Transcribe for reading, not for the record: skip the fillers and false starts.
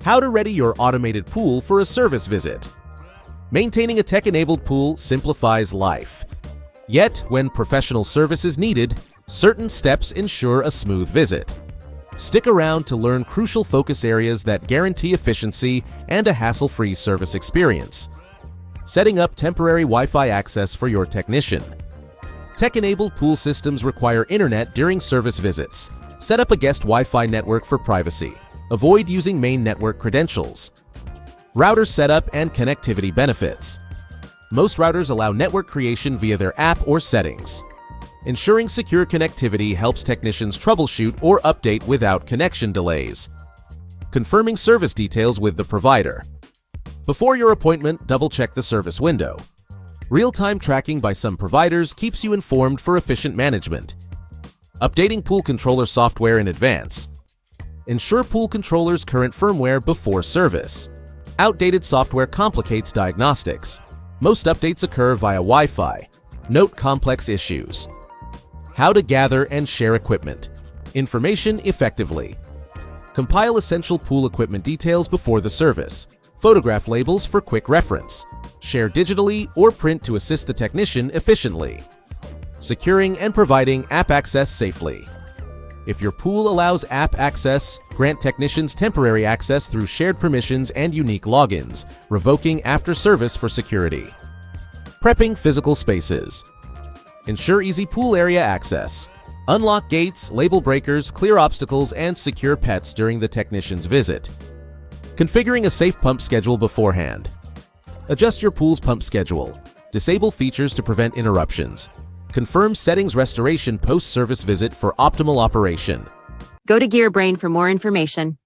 How to ready your automated pool for a service visit. Maintaining a tech-enabled pool simplifies life. Yet, when professional service is needed, certain steps ensure a smooth visit. Stick around to learn crucial focus areas that guarantee efficiency and a hassle-free service experience. Setting up temporary Wi-Fi access for your technician. Tech-enabled pool systems require internet during service visits. Set up a guest Wi-Fi network for privacy. Avoid using main network credentials. Router setup and connectivity benefits. Most routers allow network creation via their app or settings. Ensuring secure connectivity helps technicians troubleshoot or update without connection delays. Confirming service details with the provider. Before your appointment, double-check the service window. Real-time tracking by some providers keeps you informed for efficient management. Updating pool controller software in advance. Ensure pool controller's current firmware before service. Outdated software complicates diagnostics. Most updates occur via Wi-Fi. Note complex issues. How to gather and share equipment. Information effectively. Compile essential pool equipment details before the service. Photograph labels for quick reference. Share digitally or print to assist the technician efficiently. Securing and providing app access safely. If your pool allows app access, grant technicians temporary access through shared permissions and unique logins, revoking after service for security. Prepping physical spaces. Ensure easy pool area access. Unlock gates, label breakers, clear obstacles, and secure pets during the technician's visit. Configuring a safe pump schedule beforehand. Adjust your pool's pump schedule. Disable features to prevent interruptions. Confirm settings restoration post-service visit for optimal operation. Go to GearBrain for more information.